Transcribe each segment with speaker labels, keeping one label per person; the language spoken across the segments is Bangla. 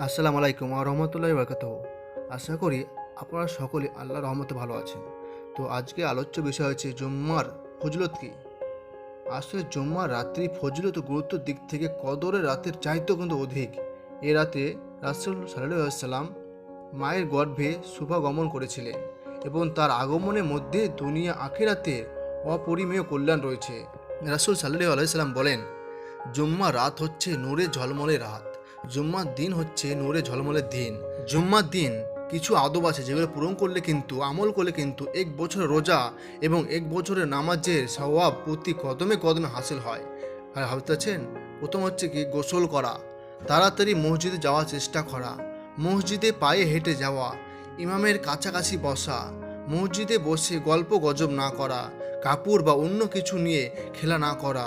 Speaker 1: আসসালামু আলাইকুম রহমতুল্লাহি বারাকাতুহু। আশা করি আপনারা সকলে আল্লাহর রহমতে ভালো আছেন। তো আজকে আলোচ্য বিষয় হচ্ছে জুম্মার ফজিলত কী। আসলে জুম্মার রাত্রি ফজিলত গুরুত্বের দিক থেকে কদরের রাতের চাইতেও কিন্তু অধিক। এ রাতে রাসূল সাল্লাল্লাহু আলাইহি সাল্লাম মায়ের গর্ভে শুভাগমন করেছিলেন এবং তার আগমনের মধ্যে দুনিয়া আখিরাতের অপরিমেয় কল্যাণ রয়েছে। রাসূল সাল্লাল্লাহু আলাইহি সাল্লাম বলেন, জুম্মা রাত হচ্ছে নূরে ঝলমলে রাত, জুম্মার দিন হচ্ছে নূরে ঝলমলে দিন। জুম্মার দিন কিছু আদব আছে যেগুলো পূরণ করলে কিন্তু আমল করলে কিন্তু এক বছরের রোজা এবং এক বছরের নামাজের সওয়াব প্রতি কদমে কদমে হাসিল হয়। আর ভাবতেছেন, প্রথম হচ্ছে কি গোসল করা, তাড়াতাড়ি মসজিদে যাওয়ার চেষ্টা করা, মসজিদে পায়ে হেঁটে যাওয়া, ইমামের কাছাকাছি বসা, মসজিদে বসে গল্প গজব না করা, কাপড় বা অন্য কিছু নিয়ে খেলা না করা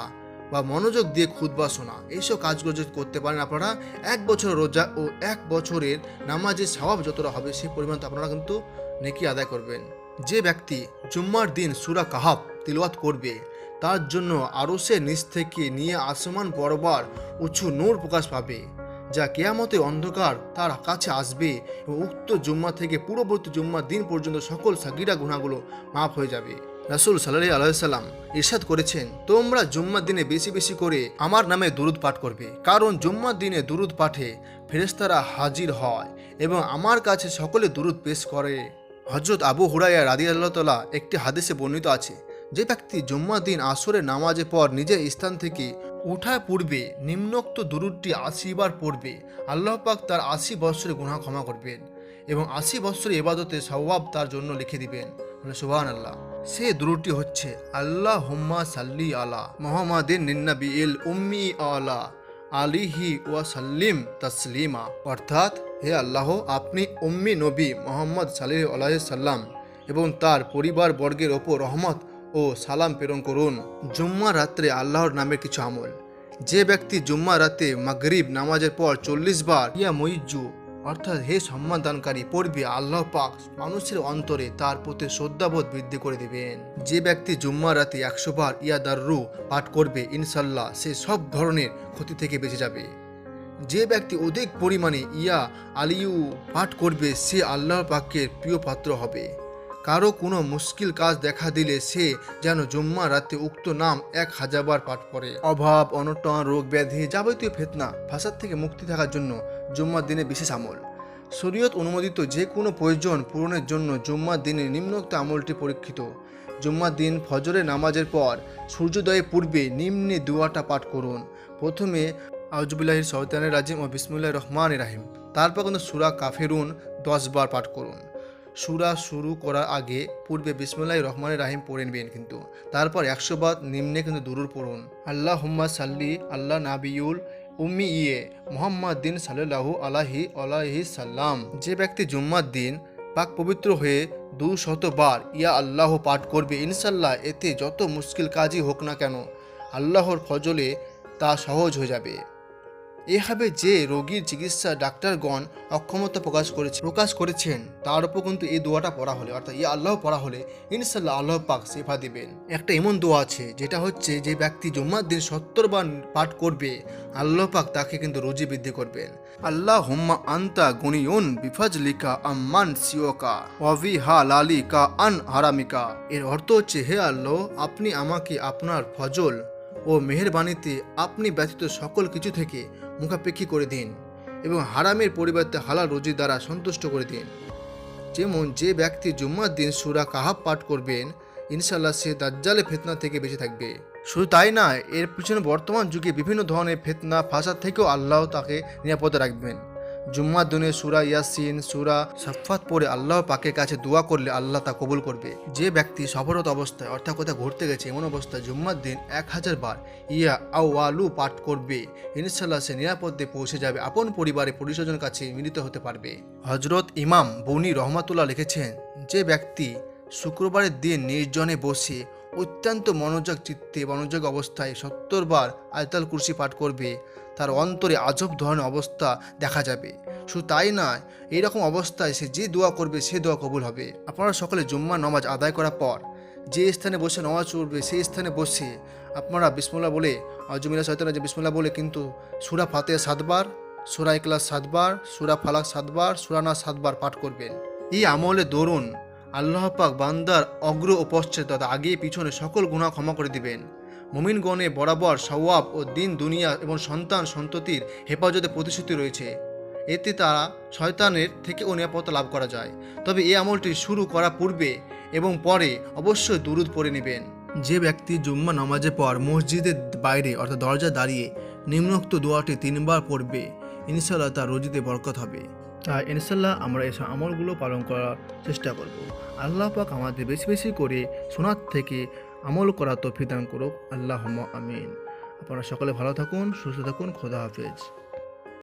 Speaker 1: বা মনোযোগ দিয়ে খুতবা শোনা, এইসব কাজগুলো যদি করতে পারেন আপনারা এক বছরের রোজা ও এক বছরের নামাজের সওয়াব যতটা হবে সেই পরিমাণ আপনারা কিন্তু নেকি আদায় করবেন। যে ব্যক্তি জুম্মার দিন সূরা কাহাফ তিলাওয়াত করবে তার জন্য আরশের নিচ থেকে নিয়ে আসমান বরাবর উঁচু নূর প্রকাশ পাবে, যা কিয়ামতে অন্ধকার তার কাছে আসবে এবং উক্ত জুম্মা থেকে পূর্ববর্তী জুম্মার দিন পর্যন্ত সকল সাগীরা গুনাহগুলো মাফ হয়ে যাবে। রাসূল সাল্লাল্লাহু আলাইহি সাল্লাম ইরশাদ করেছেন, তোমরা জুম্মার দিনে বেশি বেশি করে আমার নামে দুরূদ পাঠ করবে, কারণ জুম্মার দিনে দুরূদ পাঠে ফেরেশতারা হাজির হয় এবং আমার কাছে সকলে দুরূদ পেশ করে। হযরত আবু হুরায়রা রাদিয়াল্লাহু তাআলা একটি হাদিসে বর্ণিত আছে, যে ব্যক্তি জুম্মার দিন আসরের নামাজের পর নিজের স্থান থেকে উঠার পূর্বে নিম্নোক্ত দুরূদটি ৮০ বার পড়বে, আল্লাহ পাক তার ৮০ বৎসরের গুনাহ ক্ষমা করবেন এবং ৮০ বৎসরের ইবাদতের সওয়াব তার জন্য লিখে দিবেন। সুবহানাল্লাহ। সে দুরূদটি হচ্ছে আল্লাহুম্মা সাল্লি আলা মুহাম্মাদিন নিন্নাবিল উম্মি আলা আলিহি ওয়া সাল্লিম তাসলিমা, অর্থাৎ হে আল্লাহ, আপনি উম্মি নবী মুহাম্মদ সাল্লাল্লাহু আলাইহি সাল্লাম এবং তার পরিবার বর্গের ওপর রহমত ও সালাম প্রেরণ করুন। জুম্মা রাত্রে আল্লাহর নামের কিছু আমল। যে ব্যক্তি জুম্মা রাতে মাগরিব নামাজের পর ৪০ বার ইয়া মুইজ্জু অর্থাৎ হে সম্মান দানকারী পড়বে, আল্লাহ পাক মানুষের অন্তরে তার প্রতি শ্রদ্ধাবোধ বৃদ্ধি করে দেবেন। যে ব্যক্তি জুম্মা রাতে ১০০ বার ইয়া দাররু পাঠ করবে, ইনশাল্লাহ সে সব ধরনের ক্ষতি থেকে বেঁচে যাবে। যে ব্যক্তি অধিক পরিমাণে ইয়া আলিউ পাঠ করবে সে আল্লাহ পাকের প্রিয় পাত্র হবে। কারো কোনো মুশকিল কাজ দেখা দিলে সে যেন জুম্মা রাতে উক্ত নাম ১০০০ বার পাঠ করে। অভাব অনটন রোগ ব্যাধি যাবতীয় ফিতনা ফাসাদ থেকে মুক্তি থাকার জন্য জুম্মার দিনে বিশেষ আমল। শরীয়ত অনুমোদিত যে কোনো প্রয়োজন পূরণের জন্য জুম্মার দিনে নিম্নোক্ত আমলটি পরীক্ষিত। জুম্মার দিন ফজরের নামাজের পর সূর্যোদয়ের পূর্বে নিম্নে দুয়াটা পাঠ করুন। প্রথমে আউযুবিল্লাহির শাইতানির রাজিম ও বিসমিল্লাহির রহমানির রহিম, তারপর কিন্তু সূরা কাফিরুন ১০ বার পাঠ করুন। সূরা শুরু করার আগে পূর্বে বিসমিল্লাহির রহমানির রহিম পড়ে নেবেন, কিন্তু তারপর ১০০ বার নিম্নে কিন্তু দুরূদ পড়ুন। আল্লাহুম্মা সাল্লি আল্লা নাবিয়ুল উম্মি মুহাম্মাদিন সাল্লাল্লাহু আলাইহি সাল্লাম। যে ব্যক্তি জুম্মার দিন পাক পবিত্র হয়ে ২০০ বার ইয়া আল্লাহ পাঠ করবে, ইনশাল্লাহ এতে যত মুশকিল কাজই হোক না কেন আল্লাহর ফজলে তা সহজ হয়ে যাবে। এভাবে যে রোগীর চিকিৎসা ডাক্তারগণ অক্ষমতা প্রকাশ করেছেন তার উপর কিন্তু এই দোয়াটা পড়া হলে অর্থাৎ ইয়া আল্লাহ পড়া হলে ইনশাল্লাহ আল্লাহ পাক শিফা দিবেন। একটা এমন দোয়া আছে যেটা হচ্ছে যে ব্যক্তি জুম্মার দিন ৭০ বার পাঠ করবে আল্লাহ পাক তাকে কিন্তু রুজি বৃদ্ধি করবেন। আল্লাহুম্মা আনতা গুনিয়ুন বিফাজলিকা আম্মান সিওকা ওয়াভি হালালিকা আন হারামিকা। এর অর্থ হচ্ছে, হে আল্লাহ, আপনি আমাকে আপনার ফজল ও মেহেরবানিতে আপনি ব্যতীত সকল কিছু থেকে মুখাপেক্ষী করে দিন এবং হারামের পরিবর্তে হালাল রুজি দ্বারা সন্তুষ্ট করে দিন। যেমন যে ব্যক্তি জুম্মার দিন সূরা কাহাফ পাঠ করবেন ইনশাল্লাহ সে দাজ্জালের ফিতনা থেকে বেঁচে থাকবে। শুধু তাই না, এর পিছনে বর্তমান যুগে বিভিন্ন ধরনের ফিতনা ফাসাদ থেকেও আল্লাহ তাকে নিরাপদে রাখবেন। জুম্মার দিনে সূরা ইয়াসিন সূরা সাফফাত পড়ে আল্লাহ পাকের কাছে দোয়া করলে আল্লাহ তা কবুল করবে। যে ব্যক্তি সফররত অবস্থায় অর্থাৎ কোথাও ঘুরতে গেছে এমন অবস্থায় জুম্মার দিন ১০০০ বার ইয়া আওয়ালু পাঠ করবে, ইনশাল্লাহ সে নিরাপদে পৌঁছে যাবে, আপন পরিবারে পরিস্বজনের কাছে মিলিত হতে পারবে। হযরত ইমাম বনি রহমাতুল্লাহ লিখেছেন, যে ব্যক্তি শুক্রবারের দিন নির্জনে বসে অত্যন্ত মনোযোগ অবস্থায় ৭০ বার আয়াতুল কুরসি পাঠ করবে তার অন্তরে আজব ধরনের অবস্থা দেখা যাবে। শুধু তাই নয়, এইরকম অবস্থায় সে যে দোয়া করবে সে দোয়া কবুল হবে। আপনারা সকলে জুম্মার নামাজ আদায় করার পর যে স্থানে বসে নামাজ পড়বে সেই স্থানে বসে আপনারা বিসমিল্লাহ বলে আউযুবিল্লাহি শাইতানির রাজিম বিসমিল্লাহ বলে কিন্তু সূরা ফাতিহা ৭ বার সূরা ইখলাস 7 বার, সূরা ফালাক 7 বার, সূরা নাস 7 বার পাঠ করবেন। এই আমলে দরুন আল্লাহ পাক বান্দার অগ্র ও পশ্চাৎ আগে পিছনে সকল গুনাহ ক্ষমা করে দিবেন। মুমিনগণে বরাবর সওয়াব ও দিন দুনিয়া এবং সন্তান সন্ততির হেফাজতে প্রতিশ্রুতি রয়েছে। এতে তারা শয়তানের থেকেও নিরাপত্তা লাভ করা যায়। তবে এই আমলটি শুরু করার পূর্বে এবং পরে অবশ্যই দুরূদ পড়ে নেবেন। যে ব্যক্তি জুম্মা নামাজের পর মসজিদের বাইরে অর্থাৎ দরজা দাঁড়িয়ে নিম্নোক্ত দোয়াটি 3 বার পড়বে, ইনশাআল্লাহ তার রুজিতে বরকত হবে। তাই ইনশাআল্লাহ আমরা এসব আমলগুলো পালন করার চেষ্টা করব। আল্লাহ পাক আমাদের বেশি বেশি করে শোনার থেকে আমল করা তৌফিক দান করুক। আল্লাহুম্মা আমিন। আপনারা সকলে ভালো থাকুন, সুস্থ থাকুন। খোদা হাফেজ।